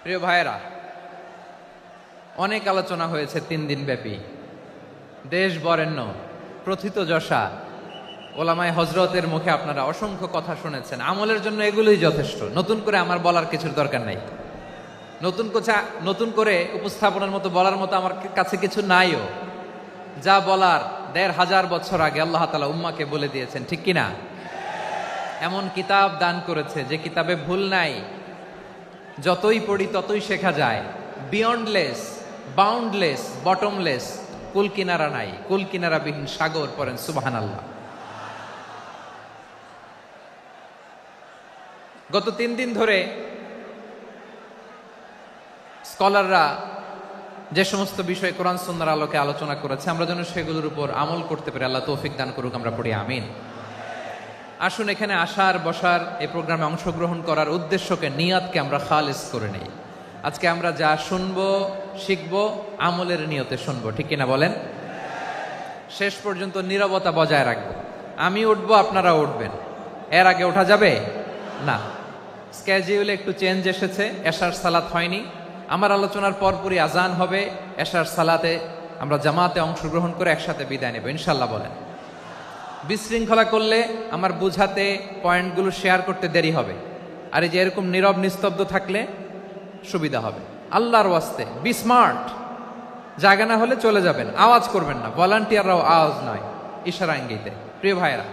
প্রিয় ভাইয়েরা, অনেক আলোচনা হয়েছে 3 দিন ব্যাপী। দেশ বরেণ্য প্রথিতযশা ওলামায়ে হযরতের মুখে আপনারা অসংখ্য কথা শুনেছেন। আমলের জন্য এগুলোই যথেষ্ট, নতুন করে আমার বলার কিছুর দরকার নাই। নতুন করে উপস্থাপনের মতো বলার মতো আমার কাছে কিছু নাইও। যা বলার 1500 বছর আগে আল্লাহ তাআলা উম্মাহকে বলে দিয়েছেন, ঠিক কিনা? এমন কিতাব দান করেছে যে কিতাবে ভুল নাই, যতই পড়ি ততই শেখা যায়। বিয়ন্ডলেস, বাউন্ডলেস, বটমলেস, কুল কিনারা নাই, কুল কিনারা বিহীন সাগর। পড়েন সুবহানাল্লাহ। গত 3 দিন ধরে স্কলাররা যে সমস্ত বিষয়ে কোরআন সুন্নাহর আলোকে আলোচনা করেছে, আমরা যেন সেগুলোর উপর আমল করতে পারি। আল্লাহ তৌফিক দান করুক, আমরা পড়ি আমিন। আসুন, এখানে আসার বসার এই প্রোগ্রামে অংশগ্রহণ করার উদ্দেশ্যকে, নিয়াতকে আমরা খালিস করে নেই। আজকে আমরা যা শুনবো শিখবো আমলের নিয়তে শুনবো, ঠিক কিনা বলেন? শেষ পর্যন্ত নীরবতা বজায় রাখবো। আমি উঠবো, আপনারা উঠবেন। এর আগে ওঠা যাবে না। স্কেডিউলে একটু চেঞ্জ এসেছে, এশার সালাত হয়নি। আমার আলোচনার পরপরই আজান হবে। এশার সালাতে আমরা জামাতে অংশগ্রহণ করে একসাথে বিদায় নেব ইনশাল্লাহ। বলেন, বিশৃঙ্খলা করলে আমার বুঝাতে, পয়েন্টগুলো শেয়ার করতে দেরি হবে। আর এই যে এরকম নীরব নিস্তব্ধ থাকলে সুবিধা হবে। আল্লাহর ওয়াস্তে বি স্মার্ট। জায়গা না হলে চলে যাবেন, আওয়াজ করবেন না। ভলান্টিয়াররাও আওয়াজ নয়, ইশারা ইঙ্গিতে। প্রিয় ভাইরা,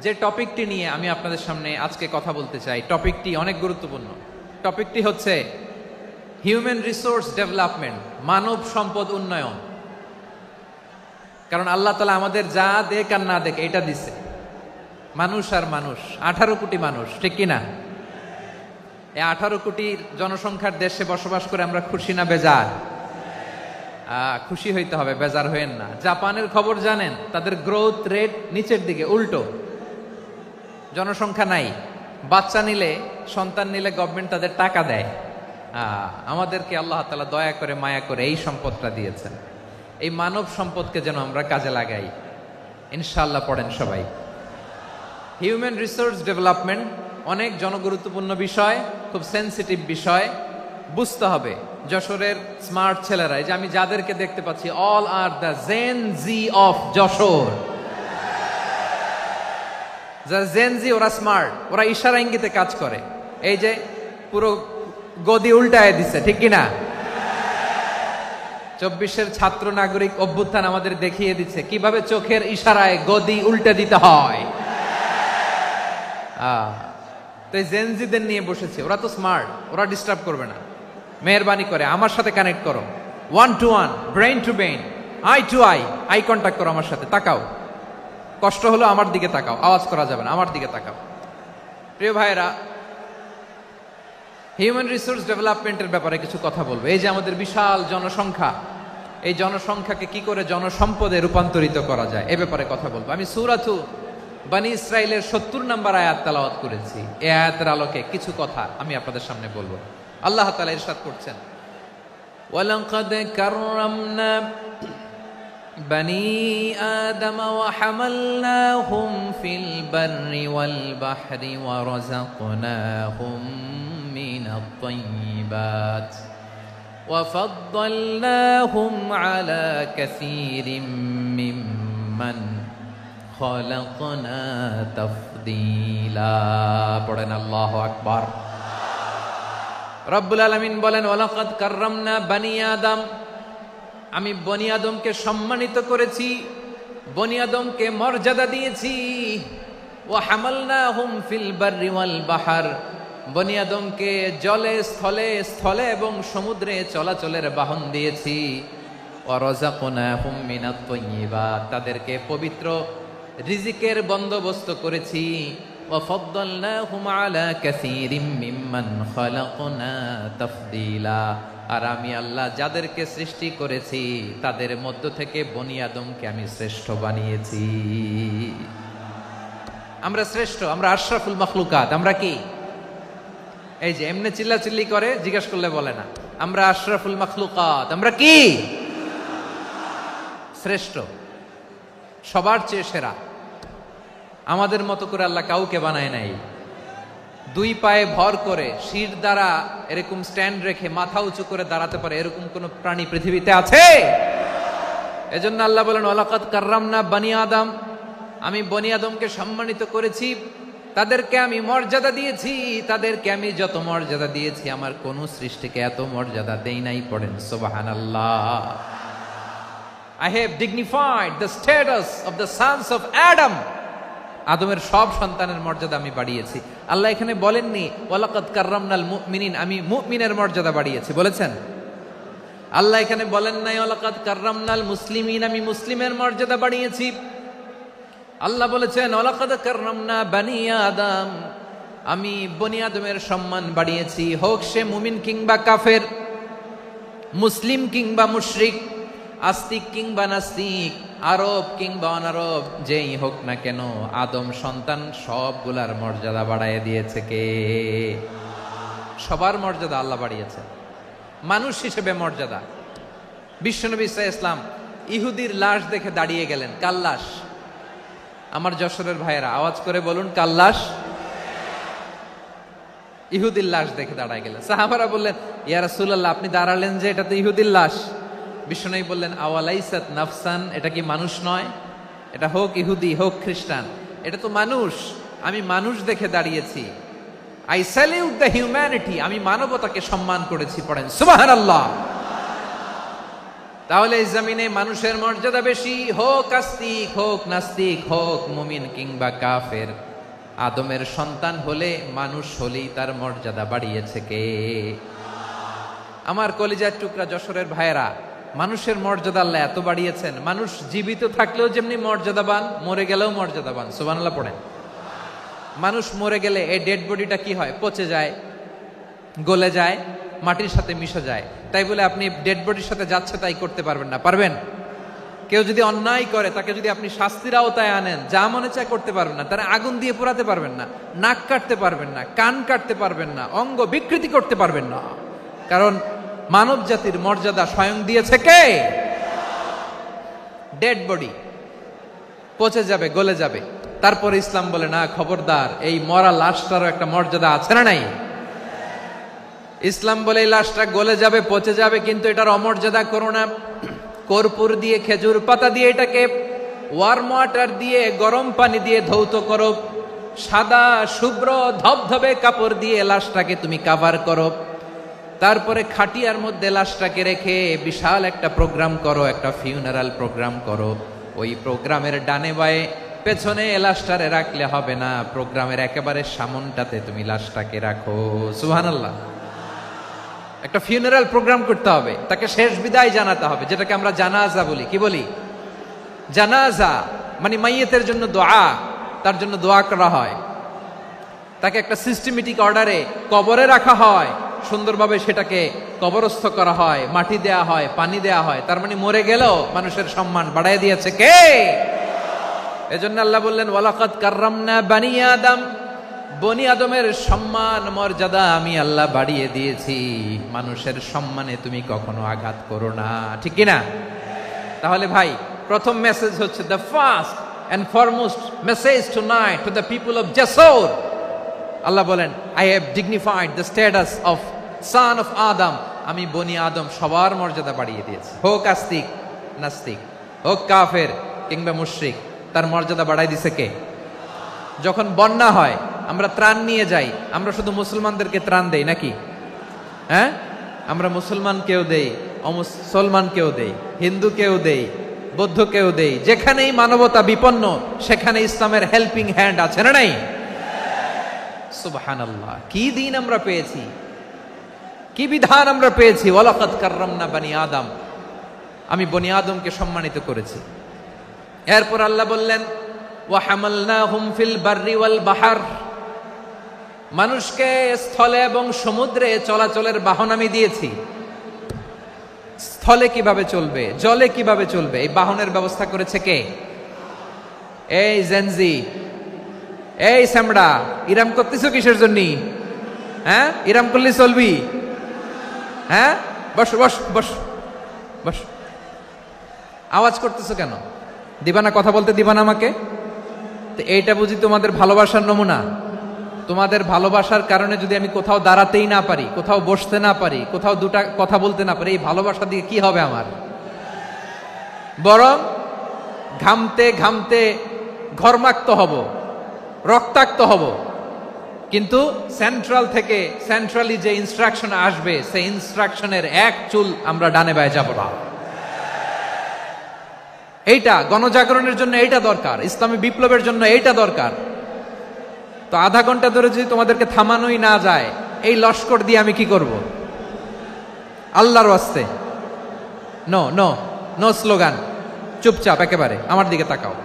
যে টপিকটি নিয়ে আমি আপনাদের সামনে আজকে কথা বলতে চাই, টপিকটি অনেক গুরুত্বপূর্ণ। টপিকটি হচ্ছে হিউম্যান রিসোর্স ডেভেলপমেন্ট, মানব সম্পদ উন্নয়ন। কারণ আল্লাহ তাআলা আমাদের যা দেখ আর না দেখ এটা দিছে। মানুষ আর মানুষ, 18 কোটি মানুষ, ঠিক কিনা? এই 18 কোটি জনসংখ্যার দেশে বসবাস করে আমরা খুশি না বেজার? খুশি হইতে হবে, বেজার হইেন না। জাপানের খবর জানেন? তাদের গ্রোথ রেট নিচের দিকে, উল্টো। জনসংখ্যা নাই, বাচ্চা নিলে, সন্তান নিলে গভর্নমেন্ট তাদের টাকা দেয়। আমাদেরকে আল্লাহ তাআলা দয়া করে, মায়া করে এই সম্পদটা দিয়েছেন। এই মানব সম্পদকে যেন আমরা কাজে লাগাই ইনশাআল্লাহ। পড়েন সবাই। হিউম্যান রিসোর্স ডেভেলপমেন্ট অনেক জনগুরুত্বপূর্ণ বিষয়, খুব সেন্সিটিভ বিষয়। বুঝতে হবে যশোরের স্মার্ট ছেলেরা, এই যে আমি যাদেরকে দেখতে পাচ্ছি, all are the gen Z of Jashore. যারা জেন জি, ওরা স্মার্ট, ওরা ইশারা ইঙ্গিতে কাজ করে। এই যে পুরো গদি উল্টায় দিছে, ঠিক কিনা? 24-এর ছাত্র নাগরিক অভ্যুত্থান আমাদের দেখিয়ে দিচ্ছে কিভাবে চোখের ইশারায় গদি উল্টে দিতে হয়। তো এই জেনজিদের নিয়ে বসেছে। ওরা তো স্মার্ট, ওরা ডিস্টার্ব করবে না। মেহরবানি করে আমার সাথে কানেক্ট করো, 1 to 1, brain to brain, eye to eye contact করো আমার সাথে। তাকাও, কষ্ট হলো আমার দিকে তাকাও, আওয়াজ করা যাবে না, আমার দিকে তাকাও। প্রিয় ভাইয়েরা, হিউম্যান রিসোর্স ডেভেলপমেন্টের ব্যাপারে কিছু কথা বলবো। এই যে আমাদের বিশাল জনসংখ্যা, এই জনসংখ্যাকে কি করে জনসম্পদে রূপান্তরিত করা যায় এ ব্যাপারে কথা বলবো। আমি সূরাতু বনী ইসরাইলের 70 নম্বর আয়াত তেলাওয়াত করেছি। এই আয়াতের আলোকে কিছু কথা আমি আপনাদের সামনে বলবো। আল্লাহ তাআলা ইরশাদ করছেন, ওয়ালাকাদ কাররামনা বনী আদম ওয়া হামালনাহুম ফিল বাররি ওয়াল বাহরি ওয়া রাযাকনাহুম মিনাত তাইয়্যিবাত ওয়া ফাদ্দালনাহুম আলা কাসীরিম মিম্মান খালাকনা তাফদীলা। পড়েন আল্লাহু আকবার। রব্বুল আলামিন বলেন, ওয়ালাকাদ কাররামনা বনী আদম, আমি বনী আদমকে সম্মানিত করেছি, বনী আদমকে মর্যাদা দিয়েছি। ওয়া হামালনাহুম ফিল বাররি ওয়াল বাহর, বনী আদমকে জলে, স্থলে, স্থলে এবং সমুদ্রে চলাচলের বাহন দিয়েছি। ওয়া রাযাকনাহুম মিনাত তাইয়্যিবাত, তাদেরকে পবিত্র রিজিকের বন্দোবস্ত করেছি। ওয়া ফাদ্দালনাহুম আলা কাসীরিম মিম্মান খালাকনা তাফদীলা, আর আমি আল্লাহ যাদেরকে সৃষ্টি করেছি তাদের মধ্য থেকে বনী আদমকে আমি শ্রেষ্ঠ বানিয়েছি। আমরা শ্রেষ্ঠ, আমরা আশরাফুল মাখলুকাত। আমরা কি? এই যে এমনি চিল্লাচিল্লি করে, জিজ্ঞাসা করলে বলে না। আমরা আশরাফুল মাখলুকাত। আমরা কি? শ্রেষ্ঠ, সবার চেয়ে সেরা। আমাদের মতো করে আল্লাহ কাউকে বানায় নাই। দুই পায়ে ভর করে শির দ্বারা এরকম স্ট্যান্ড রেখে মাথা উঁচু করে দাঁড়াতে পারে এরকম কোন প্রাণী পৃথিবীতে আছে? এজন্য আল্লাহ বলেন ওয়ালাকাদ কাররামনা বানি আদম, আমি বনি আদমকে সম্মানিত করেছি, তাদেরকে আমি মর্যাদা দিয়েছি। তাদেরকে আমি যত মর্যাদা দিয়েছি আমার কোন সৃষ্টিকে এত মর্যাদা দেই নাই। পড়েন সুবহানাল্লাহ। I have dignified the status of the sons of Adam. আদমের সব সন্তানের মর্যাদা আমি বাড়িয়েছি। আল্লাহ এখানে বলেননি ওয়ালাকাদ কাররামনাল মুমিনিন, আমি মুমিনের মর্যাদা বাড়িয়েছি, বলেছেন? আল্লাহ এখানে বলেন নাই ওয়ালাকাদ কাররামনাল মুসলিমিন, আমি মুসলিমের মর্যাদা বাড়িয়েছি। আল্লাহ বলেছেন ওয়ালাকাদ কাররামনা বানি আদম, আমি বনি আদমের সম্মান বাড়িয়েছি, হোক সে মুমিন কিংবা কাফের, মুসলিম কিংবা মুশরিক, আস্তিক কিংবা নাস্তিক, আরব কিংবা অনারব, যেই হোক না কেন আদম সন্তান সবগুলার মর্যাদা বাড়ায় দিয়েছে কে? সবার মর্যাদা আল্লাহ বাড়িয়েছে। মানুষ হিসেবে মর্যাদা। বিশ্বনবী সাল্লাল্লাহু আলাইহি ওয়াসাল্লাম ইহুদির লাশ দেখে দাঁড়িয়ে গেলেন। কার লাশ? আমার যশোরের ভাইয়েরা আওয়াজ করে বলুন, কার লাশ? ইহুদির লাশ দেখে দাঁড়ায় গেলেন। সাহাবারা বললেন ইয়া রাসূলুল্লাহ, আপনি দাঁড়ালেন যে, এটা তো ইহুদির লাশ। বিশ্বনবী বললেন আওয়ালাইসাত নাফসান, এটা কি মানুষ নয়? এটা হোক ইহুদি হোক খ্রিস্টান, এটা তো মানুষ। আমি মানুষ দেখে দাঁড়িয়েছি। আই স্যালিউট দ্য হিউম্যানিটি, আমি মানবতাকে সম্মান করেছি। পড়েন সুবহানাল্লাহ। তাহলে এই জমিনে মানুষের মর্যাদা বেশি, হোক আস্তিক হোক নাস্তিক, হোক মুমিন কিংবা কাফের। আদমের সন্তান হলে মানুষ হলেই তার মর্যাদা বাড়িয়েছে কে? আমার কলিজার টুকরা যশোরের ভাইয়েরা, মানুষের মর্যাদা আল্লাহ এত বাড়িয়েছেন, মানুষ জীবিত থাকলেও যেমনি মর্যাদাবান, মরে গেলেও মর্যাদাবান। সুবহানাল্লাহ পড়েন। মানুষ মরে গেলে এই ডেড বডিটা কি হয়? পচে যায়, গলে যায়, মাটির সাথে মিশে যায়। তাই বলে আপনি ডেড বডির সাথে যাচ্ছে তাই করতে পারবেন না, পারবেন? কেউ যদি অন্যায় করে তাকে যদি আপনি শাস্তির আওতায় আনেন, যা মনে চায় করতে পারবেন না। তারা আগুন দিয়ে পোড়াতে পারবেন না, নাক কাটতে পারবেন না, কান কাটতে পারবেন না, অঙ্গ বিকৃতি করতে পারবেন না। কারণ মানব জাতির মর্যাদা স্বয়ং দিয়েছে কে? ডেড বডি পচে যাবে, গলে যাবে। তারপরে ইসলাম বলে না, খবরদার, এই মরা লাশটারও একটা মর্যাদা আছে না নাই? ইসলাম বলে এই লাশটা গলে যাবে, পচে যাবে, কিন্তু এটার অমর্যাদা করো না। কর্পূর দিয়ে, খেজুর পাতা দিয়ে এটাকে ওয়ার্ম ওয়াটার দিয়ে, গরম পানি দিয়ে ধৌত করো। সাদা শুভ্র ধবধবে কাপড় দিয়ে লাশটাকে তুমি কাভার করো। তারপরে খাটিয়ার মধ্যে লাশটাকে রেখে বিশাল একটা প্রোগ্রাম করো, একটা ফিউনারাল প্রোগ্রাম করো। ওই প্রোগ্রামের ডানে বায়ে পেছনে লাশটারে রাখলে হবে না, প্রোগ্রামের একেবারে সামনটাতে তুমি লাশটাকে রাখো। সুবহানাল্লাহ। একটা ফিউনারাল প্রোগ্রাম করতে হবে, তাকে শেষ বিদায় জানাতে হবে, যেটাকে আমরা জানাজা বলি। কি বলি? জানাজা মানে মাইয়েতের জন্য দোয়া, তার জন্য দোয়া করা হয়। তাকে একটা সিস্টেমেটিক অর্ডারে কবরে রাখা হয়, সুন্দরভাবে সেটাকে কবরস্থ করা হয়, মাটি দেয়া হয়, পানি দেয়া হয়। তার মানে মরে গেলেও মানুষের সম্মান বাড়ায় দিয়েছে কে? এজন্য আল্লাহ বললেন ওয়ালাকাদ কাররামনা বানি আদম, বনি আদমের সম্মান মর্যাদা আমি আল্লাহ বাড়িয়ে দিয়েছি। মানুষের সম্মানে তুমি কখনো আঘাত করো না, ঠিক কি না? তাহলে ভাই, প্রথম মেসেজ হচ্ছে the first and foremost message tonight to the people of Jessore. আল্লাহ বলেন I have dignified the status of son of Adam, আমি বনি আদম সবার মর্যাদা বাড়িয়ে দিয়েছি। হোক আস্তিক নাস্তিক, হোক কাফের কিংবা মুশরিক, তার মর্যাদা বাড়াই দিছে কে? যখন বন্যা হয় আমরা ত্রাণ নিয়ে যাই, আমরা শুধু মুসলমানদেরকে ত্রাণ দেই নাকি? হ্যাঁ, আমরা মুসলমানকেও দেই, অমুসলমানকেও দেই, হিন্দুকেও দেই, বৌদ্ধকেও দেই। যেখানেই মানবতা বিপন্ন সেখানে ইসলামের হেল্পিং হ্যান্ড আছে না নাই? সুবহানাল্লাহ। কি দিন আমরা পেয়েছি, কি বিধান আমরা পেয়েছি। ওয়ালাকাদ কাররামনা বানি আদম, আমি বনি আদমকে সম্মানিত করেছি। এরপর আল্লাহ বললেন ওয়া হামালনাহুম ফিল বাররি ওয়াল বাহর, মানুষকে স্থলে এবং সমুদ্রে চলাচলের বাহন আমি দিয়েছি। স্থলে কিভাবে চলবে, জলে কিভাবে চলবে, এই বাহনের ব্যবস্থা করেছে কে? এই জেনজি, এই স্যামড়া, ইরাম করতেছো কিসের জন্য? হ্যাঁ, ইরাম করলে চলবি? হ্যাঁ, বস বস বস বস। আওয়াজ করতেছো কেন? দিবা না, কথা বলতে দিবা না আমাকে? তো এইটা বুঝি তোমাদের ভালোবাসার নমুনা? তোমাদের ভালোবাসার কারণে যদি আমি কোথাও দাঁড়াতেই না পারি, কোথাও বসতে না পারি, কোথাও দুটা কথা বলতে না পারি, এই ভালোবাসা দিয়ে কি হবে আমার? বরং ঘামতে ঘামতে ঘর্মাক্ত হব, রক্তাক্ত হব। কিন্তু সেন্ট্রালি যে ইনস্ট্রাকশন আসবে, সেই ইনস্ট্রাকশনের এক চুল আমরা ডানে বায়ে যাব না। এইটা গণজাগরণের জন্য এইটা দরকার, ইসলামী বিপ্লবের জন্য এইটা দরকার। তো আধা ঘন্টা ধরে যদি তোমাদেরকে থামানোই না যায়, এই লস্কর দিয়ে আমি কি করব? আল্লাহর ওয়াস্তে নো নো নো স্লোগান, চুপচাপ একেবারে আমার দিকে তাকাও।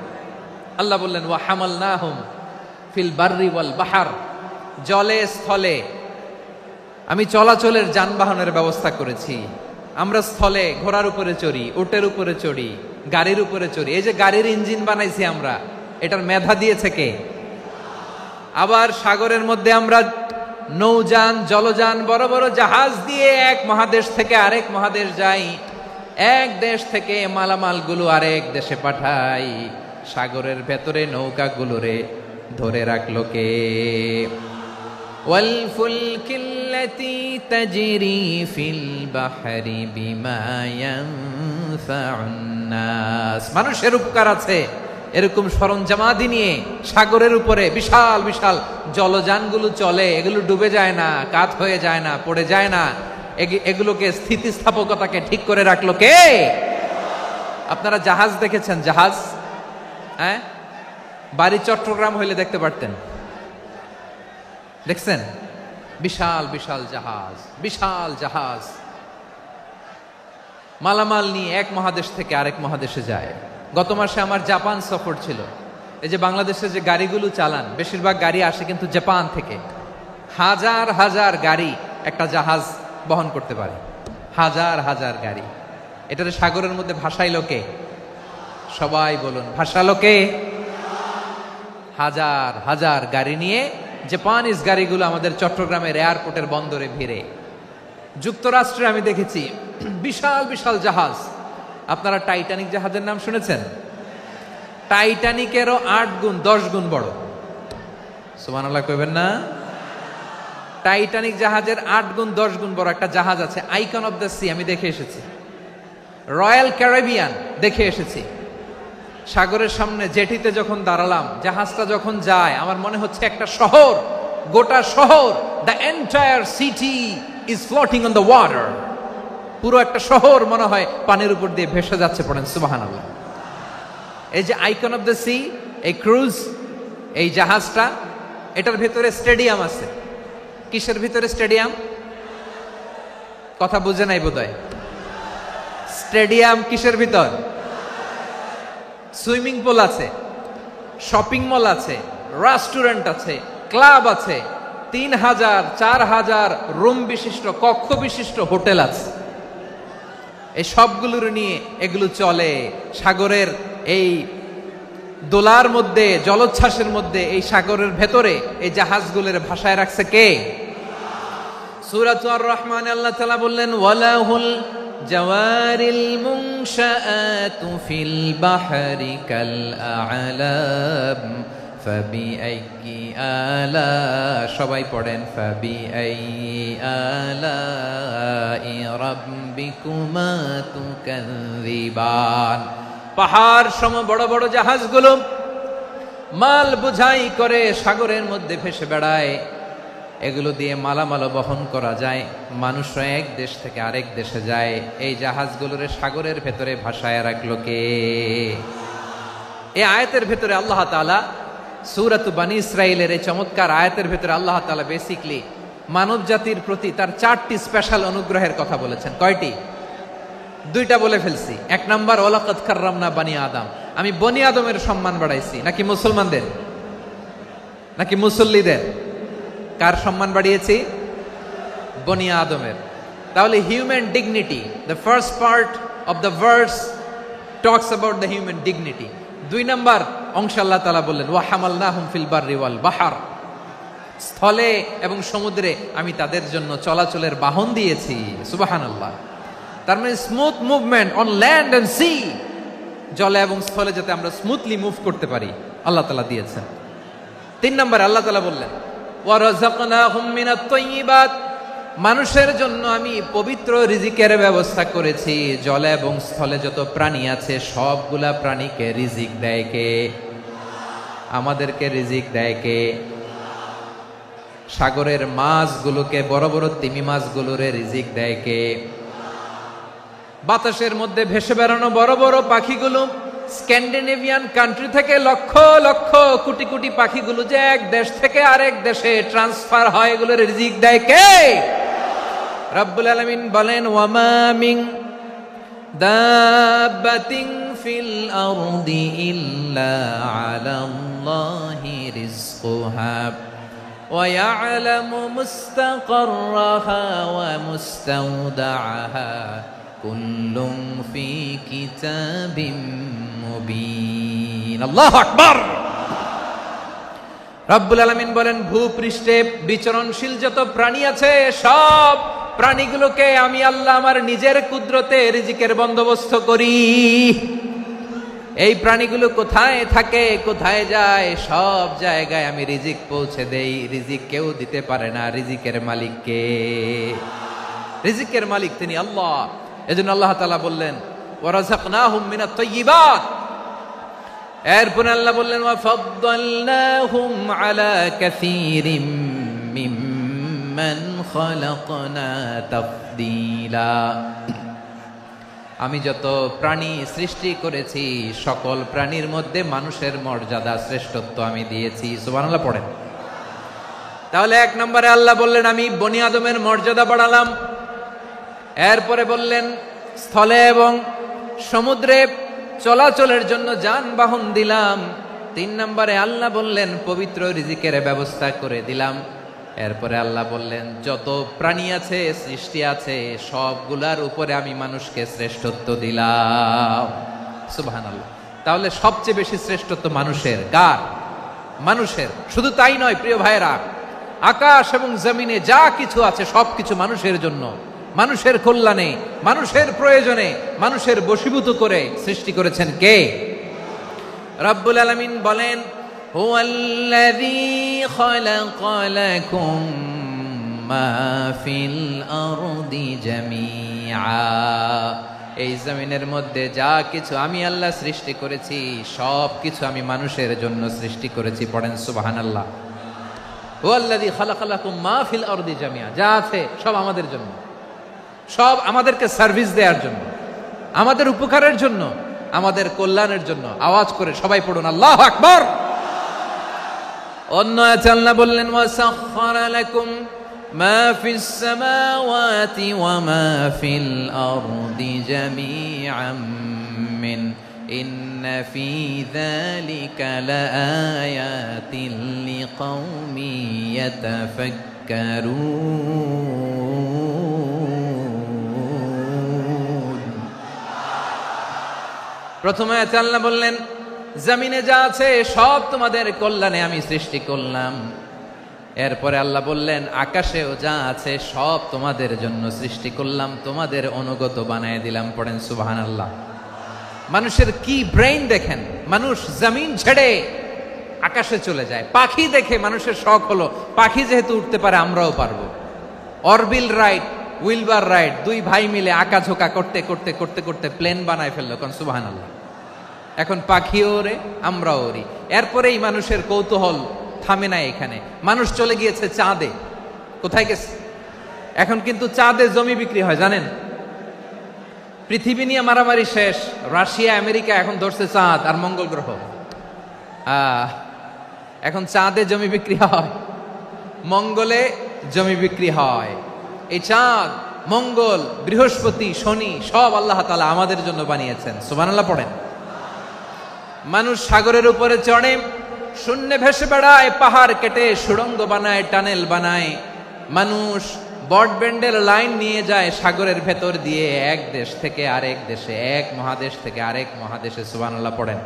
আল্লাহ বললেন ওয়া হামালনাহুম ফিল বাররি ওয়াল বাহার, জলে স্থলে আমি চলাচলের যানবাহনের ব্যবস্থা করেছি। আমরা স্থলে ঘোড়ার উপরে চড়ি, উটের উপরে চড়ি, গাড়ির উপরে চড়ি। এই যে গাড়ির ইঞ্জিন বানাইছি আমরা, এটার মেধা দিয়েছে কে? আবার সাগরের মধ্যে আমরা নৌযান, জলযান, বড় বড় জাহাজ দিয়ে এক মহাদেশ থেকে আরেক মহাদেশ যাই, এক দেশ থেকে মালামালগুলো আরেক দেশে পাঠাই। সাগরের ভেতরে নৌকাগুলোরে ধরে রাখলো কে? ওয়াল ফুলকিল্লাতী তাজরি ফিল বাহরি বিমা ইয়ানফাউন নাস। মানুষের উপকার আছে এরকম সরঞ্জামাদি নিয়ে সাগরের উপরে বিশাল বিশাল জলযানগুলো চলে, এগুলো ডুবে যায় না, কাত হয়ে যায় না, পড়ে যায় না। এগুলোকে স্থিতিস্থাপকতাকে ঠিক করে রাখলো কে? আপনারা জাহাজ দেখেছেন? জাহাজ, হ্যাঁ, বাড়ি চট্টগ্রাম হইলে দেখতে পারতেন। দেখছেন? বিশাল বিশাল জাহাজ, বিশাল জাহাজ মালামাল নিয়ে এক মহাদেশ থেকে আরেক মহাদেশে যায়। গত মাসে আমার জাপান সফর ছিল। এই যে বাংলাদেশে যে গাড়িগুলো চালান, বেশিরভাগ গাড়ি আসে কিন্তু জাপান থেকে। হাজার হাজার গাড়ি একটা জাহাজ বহন করতে পারে, হাজার হাজার গাড়ি। এটাতে সাগরের মধ্যে ভাসাইলো কে? সবাই বলুন, ভাসালো কে? হাজার হাজার গাড়ি নিয়ে জাপানিজ গাড়িগুলো আমাদের চট্টগ্রামের এয়ারপোর্টের বন্দরে ভিড়ে। যুক্তরাষ্ট্রে আমি দেখেছি বিশাল বিশাল জাহাজ। আপনারা টাইটানিক জাহাজের নাম শুনেছেন? টাইটানিকেরও 8 গুণ 10 গুণ বড়। সুবহানাল্লাহ কইবেন না? টাইটানিক জাহাজের 8 গুণ 10 গুণ বড় একটা জাহাজ আছে, আইকন অফ দ্য সি। আমি দেখে এসেছি। রয়্যাল ক্যারিবিয়ান দেখে এসেছি। সাগরের সামনে জেটিতে যখন দাঁড়ালাম, জাহাজটা যখন যায়, আমার মনে হচ্ছে একটা শহর, গোটা শহর, the entire city is floating on the water. পুরো একটা শহর মনে হয় পানির উপর দিয়ে ভেসে যাচ্ছে। পড়েন সুবহানাল্লাহ। এই যে আইকন অফ দ্য সি, এই ক্রুজ, এই জাহাজটা, এটার ভিতরে স্টেডিয়াম আছে। কিসের ভিতরে স্টেডিয়াম? কথা বুঝে নাই বোধহয়। স্টেডিয়াম কিসের ভিতর? সুইমিং পুল আছে, শপিং মল আছে, রেস্টুরেন্ট আছে, ক্লাব আছে, 3000 4000 রুম বিশিষ্ট, কক্ষ বিশিষ্ট হোটেল আছে। এই সবগুলোর নিয়ে এগুলো চলে সাগরের এই দোলার মধ্যে, জলোচ্ছ্বাসের মধ্যে। এই সাগরের ভেতরে এই জাহাজগুলোর ভাষায় রাখছে কে? সূরাতুর রহমান আল্লাহ তাআলা বললেন ওয়ালাহুল জাওয়ারিল মুনশাআতু ফিল বাহরি কাল আ'লাম ফাবিআইয়ি আলা, সবাই পড়েন ফাবিআইয়ি আলাই রাব্বিকুমা তুকাযযিবান। পাহাড় সম বড় বড় জাহাজগুলো মাল বোঝাই করে সাগরের মধ্যে ভেসে বেড়ায়। এগুলো দিয়ে মালামাল বহন করা যায়, মানুষরা এক দেশ থেকে আরেক দেশে যায়। এই জাহাজগুলোরে সাগরের ভেতরে ভাসায় রাখলো কে? এই আয়াতের ভেতরে আল্লাহ তাআলা সূরাত বনী ইসরাঈলের এই চমৎকার আয়াতের ভেতরে আল্লাহ তাআলা বেসিকলি মানব জাতির প্রতি তার 4টি স্পেশাল অনুগ্রহের কথা বলেছেন। কয়টি? 2টা বলে ফেলছি। 1 নাম্বার ওয়ালাকাদ কাররামনা বনী আদম, আমি বনী আদমের সম্মান বাড়াইছি। নাকি মুসলমানদের? নাকি মুসল্লিদের? কার সম্মান বাড়িয়েছি? বনী আদমের। তাহলে human dignity, the first part of the verse talks about the human dignity. 2 number অংশ আল্লাহ তাআলা বললেন ওয়া হামালনাহুম ফিল বাররি ওয়াল বাহর, স্থলে এবং সমুদ্রে আমি তাদের জন্য চলাচলের বাহন দিয়েছি। সুবহানাল্লাহ। তার মানে smooth movement on land and sea, জলে এবং স্থলে যাতে আমরা স্মুথলি মুভ করতে পারি আল্লাহ তাআলা দিয়েছেন। 3 নাম্বার আল্লাহ তাআলা বললেন ওয়া রাযাকনাহুম মিনাত তাইয়্যিবাত, মানুষের জন্য আমি পবিত্র রিজিকের ব্যবস্থা করেছি। জলে এবং স্থলে যত প্রাণী আছে সবগুলা প্রাণীকে রিজিক দেয় কে? আমাদেরকে রিজিক দেয় কে? সাগরের মাছগুলোকে, বড় বড় তিমি মাছগুলোরে রিজিক দেয় কে? বাতাসের মধ্যে ভেসে বেড়ানো বড় বড় পাখিগুলো, স্ক্যান্ডিনেভিয়ান কান্ট্রি থেকে লক্ষ লক্ষ কোটি কোটি পাখিগুলো যে এক দেশ থেকে আরেক দেশে ট্রান্সফার হয়, এগুলোর রিজিক দেয় কে? রব্বুল আলামিন বলেন, ওয়ামা মিন দাব্বাতিন ফিল আরদি ইল্লা আলাল্লাহি রিজকুহা ওয়া ইয়ালামু মুস্তাকাররাহা ওয়া মুস্তাওদাআহা কুল্লুম ফি কিতাবিম মুবিন। আল্লাহু আকবার। রব্বুল আলামিন বলেন, ভূপৃষ্ঠে বিচরণশীল যত প্রাণী আছে সব প্রাণীগুলোকে আমি আল্লাহ আমার নিজের কুদরতে রিজিকের বন্দোবস্ত করি। এই প্রাণীগুলো কোথায় থাকে, কোথায় যায়, সব জায়গায় আমি রিজিক পৌঁছে দেই। রিজিক কেউ দিতে পারে না, রিজিকের মালিক কে? রিজিকের মালিক তিনি আল্লাহ। এজন্য আল্লাহ তাআলা বললেন, ওয়া রাযাকনাহুম মিনাত তাইয়্যিবাত। এরপর আল্লাহ বললেন, ওয়া ফাদ্দালনাহুম আলা কাসীরিম মিম্মান খালাকনা তাফদীলা। আমি যত প্রাণী সৃষ্টি করেছি সকল প্রাণীর মধ্যে মানুষের মর্যাদা, শ্রেষ্ঠত্ব আমি দিয়েছি। সুবহানাল্লাহ পড়েন। তাহলে এক নম্বরে আল্লাহ বললেন আমি বনি আদমের মর্যাদা বাড়ালাম। এরপরে বললেন স্থলে এবং সমুদ্রে চলাচলের জন্য যানবাহন দিলাম। 3 নম্বরে আল্লাহ বললেন পবিত্র রিজিকের ব্যবস্থা করে দিলাম। এরপরে আল্লাহ বললেন যত প্রাণী আছে, সৃষ্টি আছে, সবগুলার উপরে আমি মানুষকে শ্রেষ্ঠত্ব দিলাম। সুবহানাল্লাহ। তাহলে সবচেয়ে বেশি শ্রেষ্ঠত্ব মানুষের। কার? মানুষের। শুধু তাই নয় প্রিয় ভাইরা, আকাশ এবং জমিনে যা কিছু আছে সবকিছু মানুষের জন্য, মানুষের কল্যাণে, মানুষের প্রয়োজনে, মানুষের বশীভূত করে সৃষ্টি করেছেন কে? রব্বুল আলামিন বলেন, হুয়াল্লাযী খালাকা লাকুম মা ফিল আরদি জামিআ। এই জমিনের মধ্যে যা কিছু আমি আল্লাহ সৃষ্টি করেছি সব কিছু আমি মানুষের জন্য সৃষ্টি করেছি। পড়েন সুবহানাল্লাহ। হুয়াল্লাযী খালাকা লাকুম মা ফিল আরদি জামিআ। যা আছে সব আমাদের জন্য, সব আমাদেরকে সার্ভিস দেওয়ার জন্য, আমাদের উপকারের জন্য, আমাদের কল্যাণের জন্য। আওয়াজ করে সবাই পড়ুন আল্লাহু আকবার। অন্য আয়াতে আল্লাহ বললেন, ওয়াসাখখারা লাকুম মা ফিস সামাওয়াতি ওয়া মা ফিল আরদি জামিআম মিন ইন্না ফি যালিকা লাআয়াতিন লিকাউমি ইয়াতাফাক্কারুন। প্রথমে আয়াতে আল্লাহ বললেন জমিনে যা আছে সব তোমাদের কল্যাণে আমি সৃষ্টি করলাম। এরপরে আল্লাহ বললেন আকাশেও যা আছে সব তোমাদের জন্য সৃষ্টি করলাম, তোমাদের অনুগত বানায় দিলাম। পড়েন সুবহানাল্লাহ। মানুষের কি ব্রেইন দেখেন, মানুষ জমিন ছেড়ে আকাশে চলে যায়। পাখি দেখে মানুষের শখ হলো পাখি যেহেতু উঠতে পারে আমরাও পারবো। অরবিল রাইট, উইলবার রাইট, 2 ভাই মিলে আঁকাঝোঁকা করতে করতে করতে করতে প্লেন বানায় ফেললো। কোন সুবহানাল্লাহ। এখন পাখিও ওরে, আমরাও ওরি। এরপরেই মানুষের কৌতূহল থামে না এখানে। মানুষ চলে গিয়েছে চাঁদে। কোথায় গেছে? এখন কিন্তু চাঁদে জমি বিক্রি হয় জানেন। পৃথিবী নিয়ে মারামারি শেষ, রাশিয়া আমেরিকা এখন ধরছে চাঁদ আর মঙ্গল গ্রহ। এখন চাঁদে জমি বিক্রি হয়, মঙ্গলে জমি বিক্রি হয়। এই চাঁদ, মঙ্গল, বৃহস্পতি, শনি সব আল্লাহ তাআলা আমাদের জন্য বানিয়েছেন। সুবহানাল্লাহ পড়েন। মানুষ সাগরের উপরে চড়ে, শূন্যে ভেসে বেড়ায়, পাহাড় কেটে সুড়ঙ্গ বানায়, টানেল বানায়। মানুষ ব্রডব্যান্ডের লাইন নিয়ে যায় সাগরের ভেতর দিয়ে, এক দেশ থেকে আরেক দেশে, এক মহাদেশ থেকে আরেক মহাদেশে। সুবহানাল্লাহ পড়েন।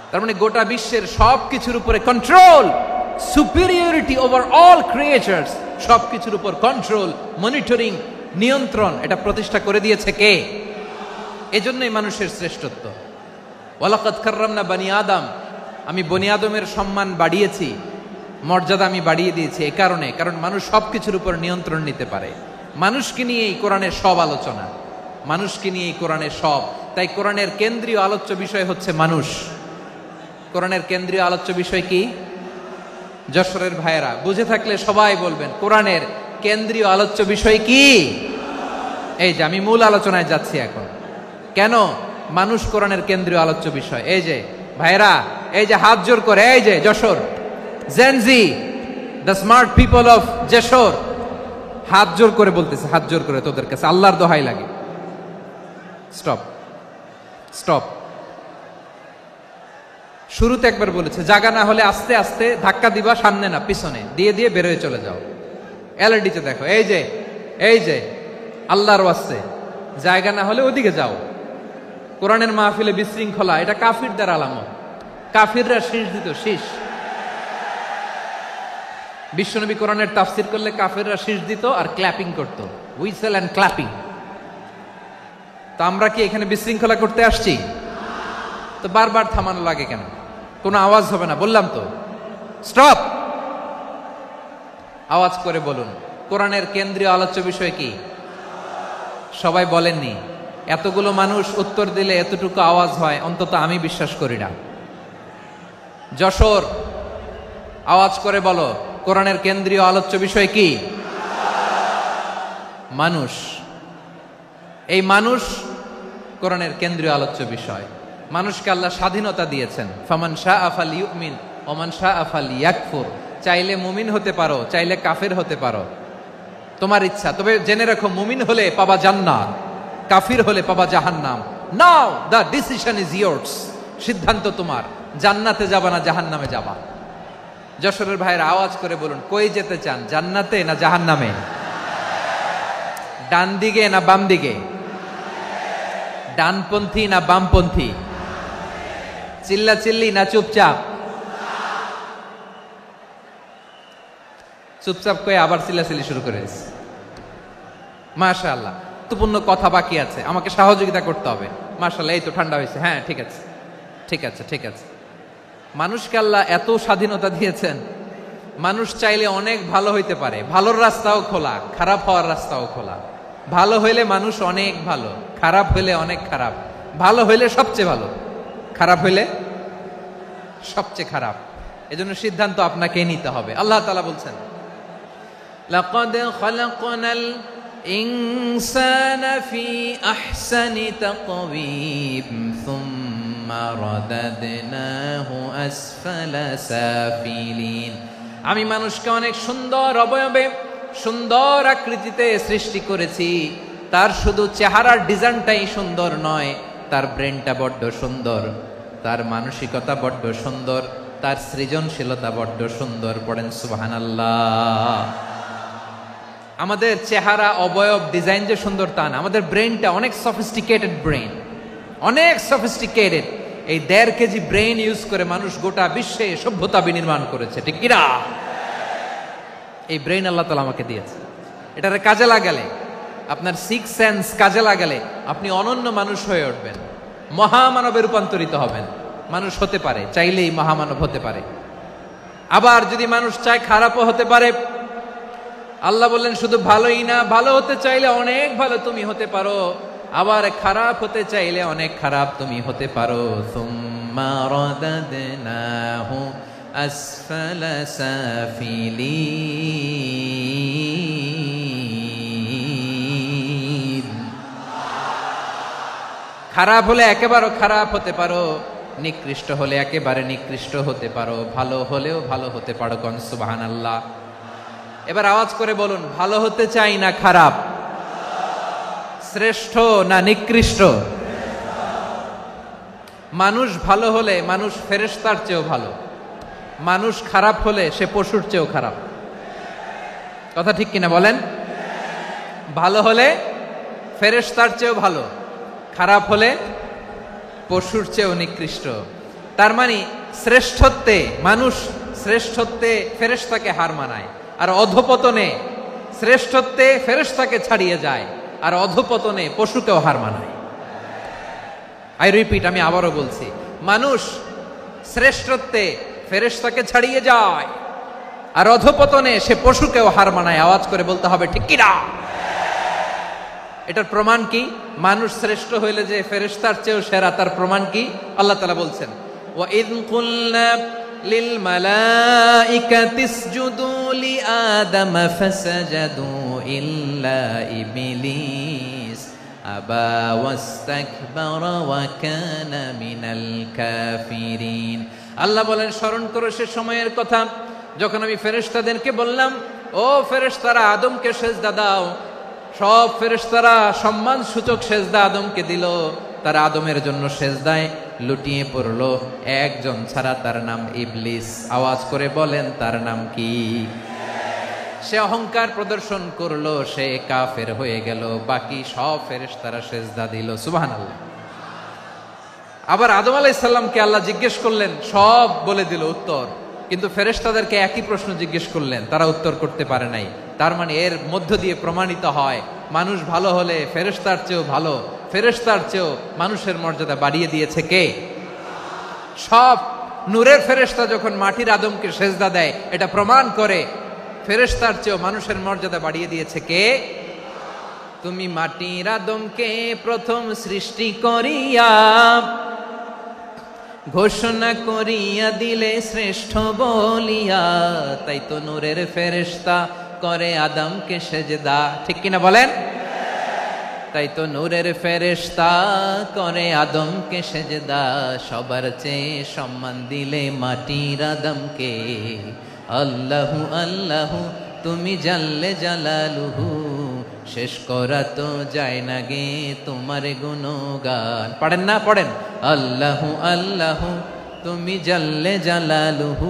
তার মানে গোটা বিশ্বের সব কিছুর উপরে control, superiority over all creatures, সব কিছুর উপর কন্ট্রোল, মনিটরিং, নিয়ন্ত্রণ, এটা প্রতিষ্ঠা করে দিয়েছে কে? এজন্যই মানুষের শ্রেষ্ঠত্ব। ওয়ালাকাদ কাররামনা বানি আদম, আমি বনি আদমের সম্মান বাড়িয়েছি। মর্যাদা আমি বাড়িয়ে দিয়েছি এই কারণে, কারণ মানুষ সবকিছুর উপর নিয়ন্ত্রণ নিতে পারে। মানুষকে নিয়ে এই কোরআনের সব আলোচনা, মানুষকে নিয়ে এই কোরআনের সব। তাই কোরআনের কেন্দ্রীয় আলোচ্য বিষয় হচ্ছে মানুষ। কোরআনের কেন্দ্রীয় আলোচ্য বিষয় কি? যশোরের ভাইয়েরা বুঝে থাকলে সবাই বলবেন, কোরআনের কেন্দ্রীয় আলোচ্য বিষয় কি? এই যে আমি মূল আলোচনায় যাচ্ছি এখন। কেন মানুষ কোরআনের কেন্দ্রীয় আলোচ্য বিষয়? এই যে ভাইয়েরা, এই যে হাত জোর করে, এই যে Jessore Gen Z, the smart people of Jessore, হাত জোর করে বলতেছে, হাত জোর করে তোদের কাছে আল্লাহর দোহাই লাগে, স্টপ স্টপ। শুরুতে একবার বলেছে জায়গা না হলে আস্তে আস্তে ধাক্কা দিবা, সামনে না পিছনে, দিয়ে দিয়ে বেরোয় চলে যাও। এলইডিতে দেখো, এই যে আল্লাহর ওয়াস্তে জায়গা না হলে ওদিকে যাও। কোরআনের মাহফিলে বিশৃঙ্খলা, এটা কাফিরদের আলামত। কাফিররা শীষ দিত, শীষ। বিশ্বনবী কোরআনের তাফসির করলে কাফিররা শীষ দিত আর ক্ল্যাপিং করত, হুইসেল এন্ড ক্ল্যাপিং। তো আমরা কি এখানে বিশৃঙ্খলা করতে আসছি? তো বারবার থামানো লাগে কেন? কোনো আওয়াজ হবে না, বললাম তো, স্টপ। আওয়াজ করে বলুন, কোরআনের কেন্দ্রীয় আলোচ্য বিষয় কি? সবাই বলেননি। এতগুলো মানুষ উত্তর দিলে এতটুকু আওয়াজ হয়, অন্তত আমি বিশ্বাস করি না। যশোর, আওয়াজ করে বলো, কোরআনের কেন্দ্রীয় আলোচ্য বিষয় কি? মানুষ। এই মানুষ কোরআনের কেন্দ্রীয় আলোচ্য বিষয়। মানুষকে আল্লাহ স্বাধীনতা দিয়েছেন, ফামান শাআ ফালইউমিন ওয়া মান শাআ ফালইয়াকফুর। চাইলে মুমিন হতে পারো, চাইলে কাফের হতে পারো, তোমার ইচ্ছা। তবে জেনে রাখো, মুমিন হলে পাবা জান্নাত, কাফির হলে পাবা জাহান্নাম। নাও দ্য ডিসিশন ইজ ইয়ার্স। সিদ্ধান্ত তোমার, জান্নাতে যাবা না জাহান্নামে যাবা। যশোরের ভাইয়েরা আওয়াজ করে বলুন, কই যেতে চান, জান্নাতে না জাহান্নামে? ডান দিকে না বাম দিকে? ডানপন্থী না বামপন্থী? চিল্লা চিল্লি না চুপচাপ? চুপচাপ কয়ে আবার চিল্লাচিল্লি শুরু করেছে। মাশাআল্লাহ, গুরুত্বপূর্ণ কথা বাকি আছে, আমাকে সহযোগিতা করতে হবে। মাশাআল্লাহ, এই তো ঠান্ডা হয়েছে। হ্যাঁ, ঠিক আছে ঠিক আছে ঠিক আছে। মানুষকে আল্লাহ এত স্বাধীনতা দিয়েছেন, মানুষ চাইলে অনেক ভালো হইতে পারে। ভালোর রাস্তাও খোলা, খারাপ হওয়ার রাস্তাও খোলা। ভালো হইলে মানুষ অনেক ভালো, খারাপ হইলে অনেক খারাপ। ভালো হইলে সবচেয়ে ভালো, খারাপ হইলে সবচেয়ে খারাপ। এজন্য সিদ্ধান্ত আপনাকে নিতে হবে। আল্লাহ তাআলা বলছেন, লাকাদ খালাকনাল ইনসানা ফি আহসানি তাকওয়িম সুম্মা রাদাদনাহু আসফালা সাফিলিন। আমি মানুষকে অনেক সুন্দর অবয়বে, সুন্দর আকৃতিতে সৃষ্টি করেছি। তার শুধু চেহারার ডিজাইনটাই সুন্দর নয়, তার ব্রেনটা বড্ড সুন্দর, তার মানসিকতা বড্ড সুন্দর, তার সৃজনশীলতা বড্ড সুন্দর। পড়েন সুবহানাল্লাহ। আমাদের চেহারা, অবয়ব, ডিজাইন যে সুন্দর তা না, আমাদের ব্রেনটা অনেক সফিস্টিকেটেড ব্রেন, অনেক সফিস্টিকেটেড। এই 1.5 কেজি ব্রেন ইউজ করে মানুষ গোটা বিশ্বে সভ্যতা বিনির্মাণ করেছে, ঠিক কিনা? এই ব্রেন আল্লাহ তাআলা আমাকে দিয়েছে। এটারে কাজে লাগালে, আপনার 6 সেন্স কাজে লাগালে আপনি অনন্য মানুষ হয়ে উঠবেন, মহামানবে রূপান্তরিত হবেন। মানুষ হতে পারে, চাইলেই মহামানব হতে পারে। আবার যদি মানুষ চায় খারাপও হতে পারে। আল্লাহ বললেন শুধু ভালোই না, ভালো হতে চাইলে অনেক ভালো তুমি হতে পারো, আবার খারাপ হতে চাইলে অনেক খারাপ তুমি হতে পারো। সুম্মা রাদাদনাহু আসফালা সাফিলিন। খারাপ হলে একেবারে খারাপ হতে পারো, নিকৃষ্ট হলে একেবারে নিকৃষ্ট হতে পারো, ভালো হলেও ভালো হতে পারো। কোন সুবহানাল্লাহ। এবার আওয়াজ করে বলুন, ভালো হতে চাই না খারাপ? শ্রেষ্ঠ না নিকৃষ্ট? মানুষ ভালো হলে মানুষ ফেরেশতার চেয়েও ভালো, মানুষ খারাপ হলে সে পশুর চেয়েও খারাপ। কথা ঠিক কিনা বলেন? ভালো হলে ফেরেশতার চেয়েও ভালো, খারাপ হলে পশুর চেয়েও নিকৃষ্ট। তার মানে শ্রেষ্ঠত্বে মানুষ, শ্রেষ্ঠত্বে ফেরেশতাকে হার মানায়, আর অধপতনে শ্রেষ্ঠত্বে ফেরেশতাকে ছাড়িয়ে যায়, আর অধপতনে পশুকেও হার মানায়। আই রিপিট, আমি আবারও বলছি, মানুষ শ্রেষ্ঠত্বে ফেরেশতাকে ছাড়িয়ে যায়, আর অধপতনে সে পশুকেও হার মানায়। আওয়াজ করে বলতে হবে ঠিক কিনা? এটার প্রমাণ কি? মানুষ শ্রেষ্ঠ হইলে যে ফেরেশতার চেয়েও সেরা, তার প্রমাণ কি? আল্লাহ তাআলা বলছেন, ওয়া ইয কুলনা লিল মালাইকাতি ইসজুদু লি আদাম ফাসাজাদু ইল্লা ইবলিস আবা ওয়াস্তাকবারা ওয়া কানা মিনাল কাফিরিন। আল্লাহ বলেন, স্মরণ করো সে সময়ের কথা যখন আমি ফেরেশতাদেরকে বললাম, ও ফেরেশতারা আদমকে সেজদা দাও। সব ফেরেশতারা সম্মান সূচক সেজদা আদমকে দিল। তারা আদমের জন্য সেজদায় লুটিয়ে পড়লো, একজন ছাড়া, তার নাম ইবলিস। আওয়াজ করে বলেন তার নাম কি? সে অহংকার প্রদর্শন করলো, সে কাফের হয়ে গেল। বাকি সব ফেরেশতারা সেজদা দিল। সুবহানাল্লাহ। আবার আদম আলাইহিস সালামকে আল্লাহ জিজ্ঞেস করলেন, সব বলে দিল উত্তর, কিন্তু ফেরেশতাদেরকে একই প্রশ্ন জিজ্ঞেস করলেন, তারা উত্তর করতে পারে নাই। তার মানে এর মধ্য দিয়ে প্রমাণিত হয়, মানুষ ভালো হলে ফেরেশতার চেয়েও ভালো, ফেরেশতার চেয়েও মানুষের মর্যাদা বাড়িয়ে দিয়েছে কে? সব নূরের ফেরেশতা যখন মাটির আদমকে সেজদা দেয়, এটা প্রমাণ করে ফেরেশতার চেয়েও মানুষের মর্যাদা বাড়িয়ে দিয়েছে কে? তুমি মাটির আদমকে প্রথম সৃষ্টি করিয়া ঘোষণা করিয়া দিলে শ্রেষ্ঠ বলিয়া, তাই তো নূরের ফেরেশতা করে আদমকে সেজদা। ঠিক কিনা বলেন? তাই তো নূরের ফেরেশতা করে আদমকে সেজদা। সবার চেয়ে সম্মান দিলে মাটির আদমকে। আল্লাহু আল্লাহু তুমি জাল্লে জালালুহু, শেষ করা তো যায় না গে তোমার গুণগান। পড়েন না? পড়েন। আল্লাহু আল্লাহু তুমি জাল্লে জালালুহু,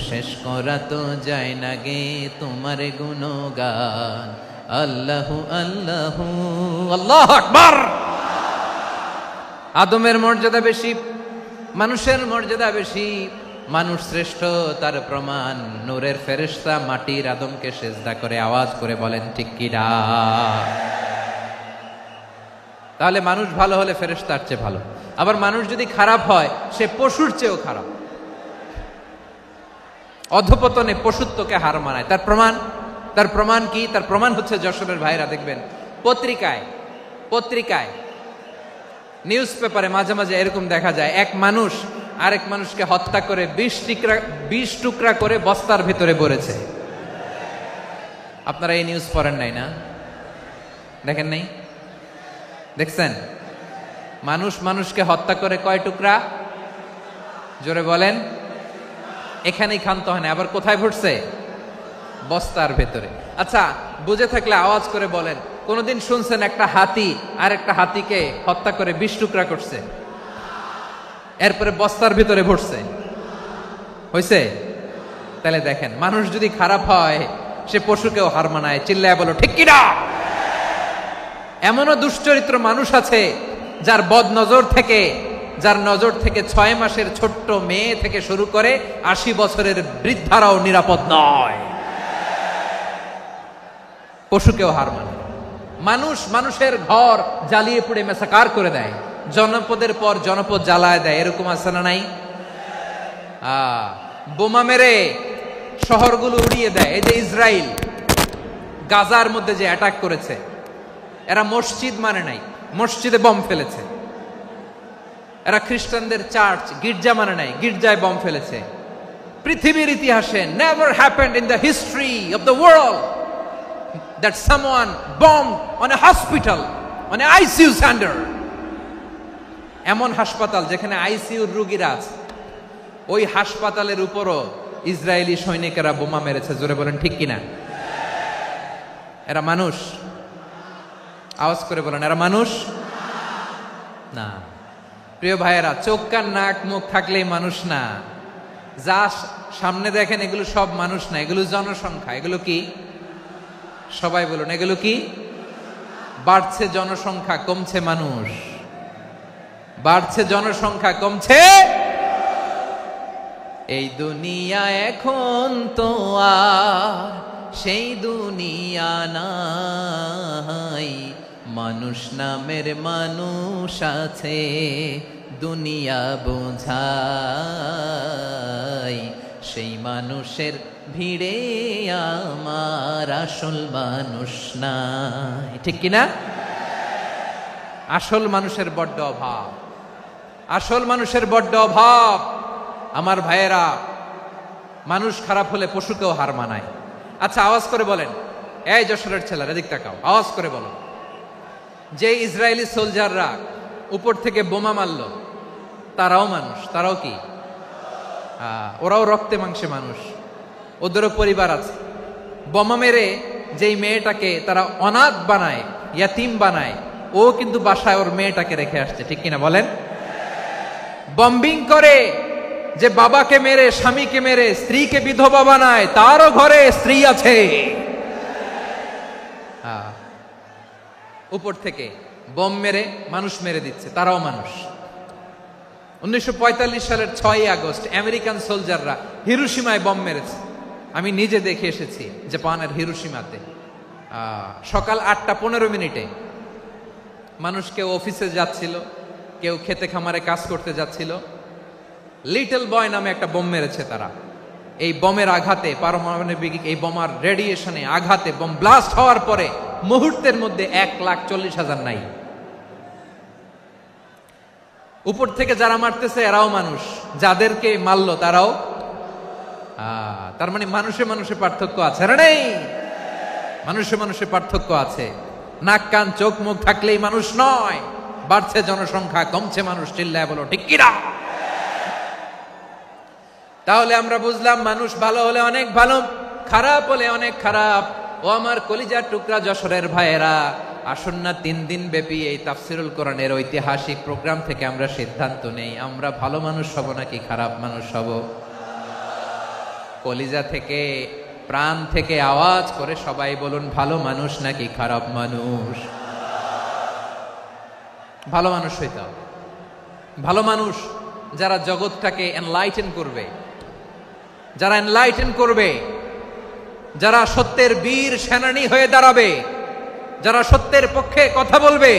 শেষ করা তো যায় না গে তোমার গুণগান। আল্লাহু আল্লাহু। আল্লাহু আকবার। আদমের মর্যাদা বেশি, মানুষের মর্যাদা বেশি, মানুষ শ্রেষ্ঠ, তার প্রমাণ নূরের ফেরেশতা মাটির আদমকে সেজদা করে। আওয়াজ করে বলেন ঠিক কিনা? তাহলে মানুষ ভালো হলে ফেরেশতার চেয়ে ভালো। আবার মানুষ যদি খারাপ হয়, সে পশুর চেয়েও খারাপ। অধপতনে পশুত্বকে হার মানায়। তার প্রমাণ? তার প্রমাণ কি? তার প্রমাণ হচ্ছে, যশোরের ভাইরা দেখবেন পত্রিকায় নিউজ পেপারে মাঝে মাঝে এরকম দেখা যায়, এক মানুষ আরেক মানুষকে হত্যা করে 20 টুকরা করে বস্তার ভিতরে ভরেছে। আপনারা এই নিউজ পড়েন নাই না? দেখেন নাই? দেখছেন? মানুষ মানুষকে হত্যা করে কয় টুকরা? জোরে বলেন। এখানেই ক্ষান্ত হয় না, আবার কোথায় ভরছে? বস্তার ভেতরে। আচ্ছা, বুঝে থাকলে আওয়াজ করে বলেন, কোনদিন শুনছেন একটা হাতি আর একটা হাতিকে হত্যা করে 20 টুকরা করছে, এরপরে বস্তার ভিতরে ভরছে? হইছে? তাহলে দেখেন, মানুষ যদি খারাপ হয় সে পশুকেও হার মানায়। চিল্লায় বলো ঠিক কিনা? এমনও দুশ্চরিত্র মানুষ আছে যার নজর থেকে 6 মাসের ছোট্ট মেয়ে থেকে শুরু করে 80 বছরের বৃদ্ধারাও নিরাপদ নয়। পশুকেও হার মানে। মানুষ মানুষের ঘর জ্বালিয়ে পুড়ে মেসাকার করে দেয়, জনপদের পর জনপদ জ্বালায় দেয়। এরকম আছে না নাই? বোমা মেরে শহরগুলো উড়িয়ে দেয়। এই যে ইসরায়েল গাজার মধ্যে যে অ্যাটাক করেছে, এরা মসজিদ মানে নাই, মসজিদে বম ফেলেছে। এরা খ্রিস্টানদের চার্চ গির্জা মানে নাই, গির্জায় বম ফেলেছে। পৃথিবীর ইতিহাসে never happened in the history of the world that someone bombed on a hospital, on an ICU center. এমন হাসপাতাল যেখানে আইসিইউর রোগীরা আছে, ওই হাসপাতালের উপরও ইসরায়েলি সৈনিকেরা বোমা মেরেছে। জোরে বলেন ঠিক কিনা? এরা মানুষ? আওয়াজ করে বলেন, এরা মানুষ না। প্রিয় ভাইয়েরা, চোখ কান নাক মুখ থাকলেই মানুষ না। যা সামনে দেখেন এগুলো সব মানুষ না, এগুলো জনসংখ্যা। এগুলো কি? সবাই বলুন, এগুলো কি? বাড়ছে জনসংখ্যা, কমছে মানুষ। বাড়ছে জনসংখ্যা, কমছে। এই দুনিয়া এখন তো আর সেই দুনিয়া নাই, মানুষ নামের মানুষ আছে দুনিয়া বোঝাই। সেই মানুষের ভিড়ে আমার আসল মানুষ নাই, ঠিক কিনা? আসল মানুষের বড্ড অভাব, আসল মানুষের বড্ড অভাব। আমার ভাইয়েরা, মানুষ খারাপ হলে পশুকেও হার মানায়। আচ্ছা, আওয়াজ করে বলেন, এই যশোরের ছেলেরা এদিক তাকাও, আওয়াজ করে বলো, যে ইসরায়েলি সোলজাররা উপর থেকে বোমা মারল, তারাও মানুষ? তারাও কি? ওরাও রক্তে মাংসে মানুষ, ওদেরও পরিবার আছে। বোমা মেরে যেই মেয়েটাকে তারা অনাথ বানায়, ইয়াতিম বানায়, ও কিন্তু বাসায় ওর মেয়েটাকে রেখে আসছে, ঠিক কিনা বলেন? বম্বিং করে যে বাবাকে মেরে, স্বামীকে মেরে স্ত্রীকে বিধবা বানায়, তারও ঘরে স্ত্রী আছে। উপর থেকে বম মেরে মানুষ মেরে দিচ্ছে, তারাও মানুষ। 1945 সালের 6ই আগস্ট আমেরিকান সোলজাররা হিরোশিমায় বম মেরেছে। আমি নিজে দেখে এসেছি জাপানের হিরোশিমাতে। সকাল 8:15 মানুষ কেউ অফিসে যাচ্ছিল, কেউ খেতে খামারে কাজ করতে যাচ্ছিল, লিটল বয় নামে একটা বোম মেরেছে তারা। এই বোমের আঘাতে, পারমাণবিক এই বোমার রেডিয়েশনে আঘাতে বোম ব্লাস্ট হওয়ার পরে মুহূর্তের মধ্যে 1,40,000 নাই। উপর থেকে যারা মারতেছে এরাও মানুষ, যাদেরকে মারলো তারাও। তার মানে মানুষে মানুষে পার্থক্য আছে না? নেই? মানুষে মানুষে পার্থক্য আছে। নাক কান চোখ মুখ থাকলেই মানুষ নয়। বাড়ছে জনসংখ্যা, কমছে মানুষ, চিল্লায় বলো ঠিক কিনা? তাহলে আমরা বুঝলাম মানুষ ভালো হলে অনেক ভালো, খারাপ হলে অনেক খারাপ। ও আমার কলিজার টুকরা যশোরের ভাইয়েরা, আসুন না 3 দিন ব্যাপী এই তাফসিরুল কোরআনের ঐতিহাসিক প্রোগ্রাম থেকে আমরা সিদ্ধান্ত নেই, আমরা ভালো মানুষ হব নাকি খারাপ মানুষ হব? কলিজা থেকে, প্রাণ থেকে আওয়াজ করে সবাই বলুন, ভালো মানুষ নাকি খারাপ মানুষ? ভালো মানুষ হইতে হবে। ভালো মানুষ যারা জগৎটাকে এনলাইটেন করবে, যারা এনলাইটেন করবে, যারা সত্যের বীর সেনানী হয়ে দাঁড়াবে, যারা সত্যের পক্ষে কথা বলবে,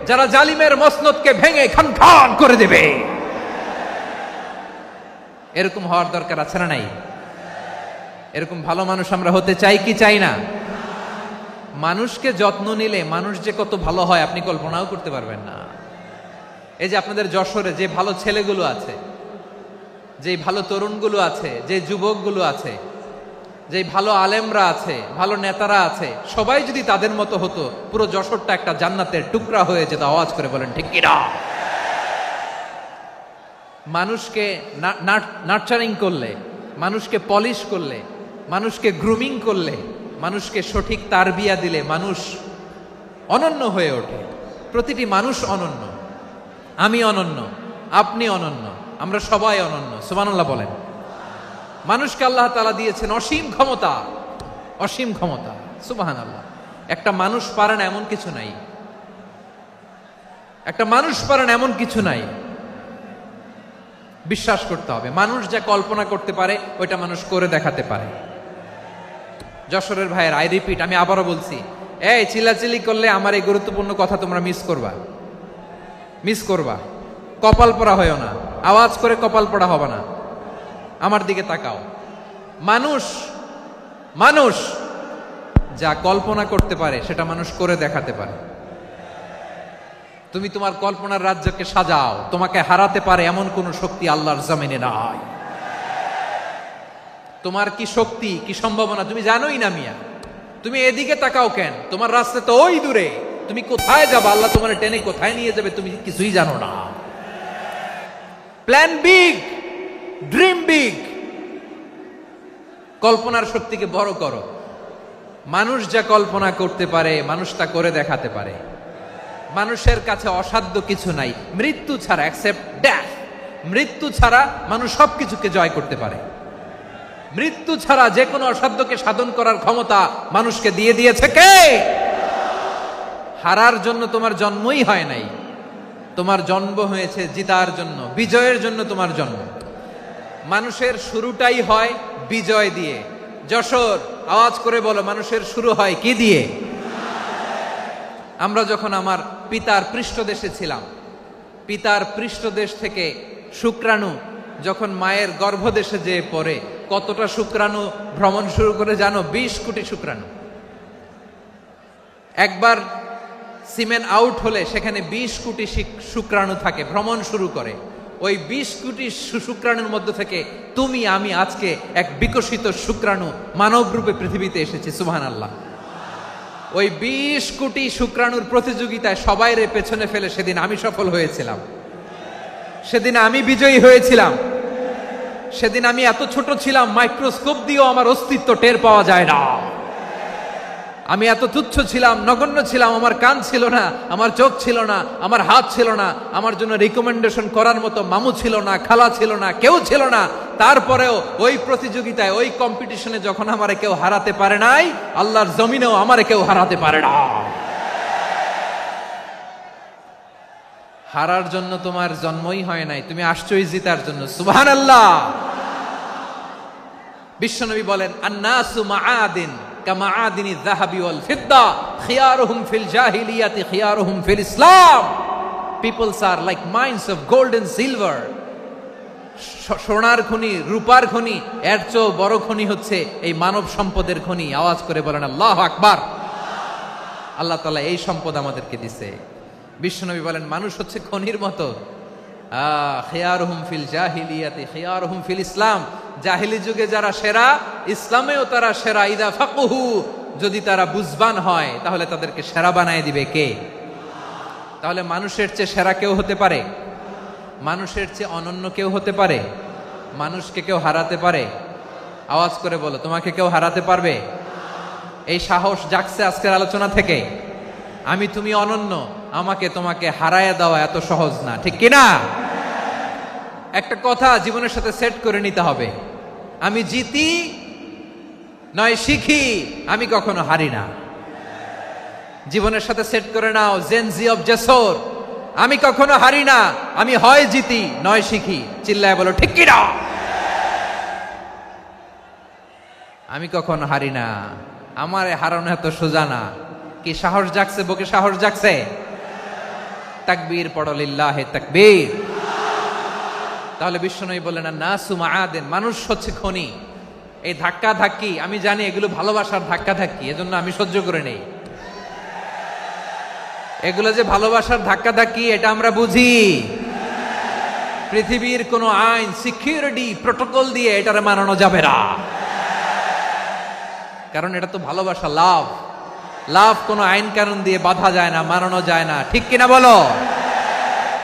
যারা জালিমের মসনদকে ভেঙে খান খান করে দেবে, এরকম হওয়ার দরকার আছে না নাই? এরকম ভালো মানুষ আমরা হতে চাই কি চাই না? মানুষকে যত্ন নিলে মানুষ যে কত ভালো হয় আপনি কল্পনাও করতে পারবেন না। এই যে আপনাদের যশোরে যে ভালো ছেলেগুলো আছে, যে ভালো তরুণগুলো আছে, যে যুবকগুলো আছে, যে ভালো আলেমরা আছে, ভালো নেতারা আছে, সবাই যদি তাদের মতো হতো, পুরো যশোরটা একটা জান্নাতের টুকরা হয়ে যেত। আওয়াজ করে বলেন ঠিক কিনা? মানুষকে নার্চারিং করলে, মানুষকে পলিশ করলে, মানুষকে গ্রুমিং করলে, মানুষকে সঠিক তারবিয়া দিলে মানুষ অনন্য হয়ে ওঠে। প্রতিটি মানুষ অনন্য। আমি অনন্য, আপনি অনন্য, আমরা সবাই অনন্য। সুবহানাল্লাহ বলেন। মানুষকে আল্লাহ তাআলা দিয়েছেন অসীম ক্ষমতা, অসীম ক্ষমতা। সুবহানাল্লাহ। একটা মানুষ পারে না এমন কিছু নাই, একটা মানুষ পারে না এমন কিছু নাই। বিশ্বাস করতে হবে, মানুষ যা কল্পনা করতে পারে ওইটা মানুষ করে দেখাতে পারে। যশোরের ভাইয়ের, আই রিপিট, আমি আবারও বলছি, এই চিল্লাচিল্লি করলে আমার এই গুরুত্বপূর্ণ কথা তোমরা মিস করবা, মিস করবা। কপাল পড়া হয়েও না, আওয়াজ করে কপাল পড়া হবে না। আমার দিকে তাকাও। মানুষ, মানুষ যা কল্পনা করতে পারে সেটা মানুষ করে দেখাতে পারে। তুমি তোমার কল্পনার রাজ্যকে সাজাও, তোমাকে হারাতে পারে এমন কোন শক্তি আল্লাহর জমিনে নাই। তোমার কি শক্তি, কি সম্ভাবনা তুমি জানোই না মিয়া। তুমি এদিকে তাকাও কেন? তোমার রাস্তা তো ওই দূরে। তুমি কোথায় যাবে, আল্লাহ তোমার টেনে কোথায় নিয়ে যাবে তুমি কিছুই জানো না। Plan big, dream big. কল্পনার শক্তিকে বড় করো। মানুষ যা কল্পনা করতে পারে মানুষ তা করে দেখাতে পারে। মানুষের কাছে অসাধ্য কিছু নাই মৃত্যু ছাড়া, এক্সেপ্ট ডেথ। মৃত্যু ছাড়া মানুষ সবকিছুকে জয় করতে পারে। মৃত্যু ছাড়া যে কোনো অসাধ্যকে সাধন করার ক্ষমতা মানুষকে দিয়ে দিয়েছে কে? হারার জন্য তোমার জন্মই হয় নাই, তোমার জন্ম হয়েছে জিতার জন্য, বিজয়ের জন্য তোমার জন্ম। মানুষের শুরুটাই হয় বিজয় দিয়ে। যশোর, আওয়াজ করে বলো, মানুষের শুরু হয় কি দিয়ে? আমরা যখন আমার পিতার পৃষ্ঠদেশে ছিলাম, পিতার পৃষ্ঠদেশ থেকে শুক্রাণু যখন মায়ের গর্ভদেশে যেয়ে পড়ে, কতটা শুক্রাণু ভ্রমণ শুরু করে জানো? 20 কোটি শুক্রাণু। একবার সিমেন আউট হলে সেখানে 20 কোটি শুক্রাণু থাকে, ভ্রমণ শুরু করে। ওই 20 কোটি শুক্রাণুর মধ্য থেকে তুমি আমি আজকে এক বিকশিত শুক্রাণু মানব রূপে পৃথিবীতে এসেছি। সুবহানাল্লাহ। ওই 20 কোটি শুক্রাণুর প্রতিযোগিতায় সবাইরে পেছনে ফেলে সেদিন আমি সফল হয়েছিলাম, সেদিন আমি বিজয়ী হয়েছিলাম। সেদিন আমি এত ছোট ছিলাম, মাইক্রোস্কোপ দিয়েও আমার অস্তিত্ব টের পাওয়া যায় না। আমি এত তুচ্ছ ছিলাম, নগণ্য ছিলাম। আমার কান ছিল না, আমার চোখ ছিল না, আমার হাত ছিল না, আমার জন্য রিকমেন্ডেশন করার মতো মামু ছিল না, খালা ছিল না, কেউ ছিল না। তারপরেও ওই প্রতিযোগিতায়, ওই কম্পিটিশনে যখন আমারে কেউ হারাতে পারে নাই, আল্লাহর জমিনেও আমারে কেউ হারাতে পারে না। হারার জন্য তোমার জন্মই হয় নাই, তুমি আসছই জিতার জন্য। সুবহানাল্লাহ। বিশ্বনবী বলেন, আন্নাসু মাআদিন কামাআদিনি যাহাবি ওয়াল ফিদ্দা খিয়ারুহুম ফিল জাহিলিয়াতি খিয়ারুহুম ফিল ইসলাম। Peoples are like mines of gold and silver. সোনার খনি, রূপার খনি, এর চেয়েও বড় খনি হচ্ছে এই মানব সম্পদের খনি। আওয়াজ করে বলেন আল্লাহু আকবার। আল্লাহ তাআলা এই সম্পদ আমাদেরকে দিয়েছে। বিশ্বনবী বলেন, মানুষ হচ্ছে খনির মতো। খিয়ারুহুম ফিল জাহিলিয়াতি খিয়ারুহুম ফিল ইসলাম। জাহিলি যুগে যারা সেরা, ইসলামেও তারা সেরা। ইদা ফাকুহু, যদি তারা বুঝবান হয় তাহলে তাদেরকে সেরা বানায় দিবে কে? তাহলে মানুষের চেয়ে সেরা কেউ হতে পারে? মানুষের চেয়ে অনন্য কেউ হতে পারে? মানুষকে কেউ হারাতে পারে? আওয়াজ করে বলো, তোমাকে কেউ হারাতে পারবে? এই সাহস জাগছে আজকের আলোচনা থেকে। আমি তুমি অনন্য, আমাকে তোমাকে হারায় দেওয়া এত সহজ না, ঠিক কিনা? একটা কথা জীবনের সাথে সেট করে নিতে হবে, আমি জিতি নয় শিখি, আমি কখনো হারি না। জীবনের সাথে সেট করে নাও, জেনজি অফ জেসর, আমি কখনো হারি না, আমি হয় জিতি নয় শিখি। চিল্লায় বলো ঠিক কিনা? আমি কখনো হারি না, আমার হারানো এত সোজা না। কি সাহস জাগছে? বুকে সাহস জাগছে? তাকবীর পড়ো, লিল্লাহে তাকবীর। তাহলে বিশ্বনবী বললেন, নাসু মাআদিন, মানুষ হচ্ছে খনি। এই ধাক্কা ধাক্কি আমি জানি এগুলো ভালোবাসার ধাক্কা ধাক্কি, এজন্য আমি সহ্য করে নেই। এগুলো যে ভালোবাসার ধাক্কা ধাক্কি এটা আমরা বুঝি। পৃথিবীর কোন আইন, সিকিউরিটি প্রটোকল দিয়ে এটারে মানানো যাবে না, কারণ এটা তো ভালোবাসা, লাভ। লাভ কোনো আইন কানুন দিয়ে বাধা যায় না, মানানো যায় না, ঠিক কিনা বলো?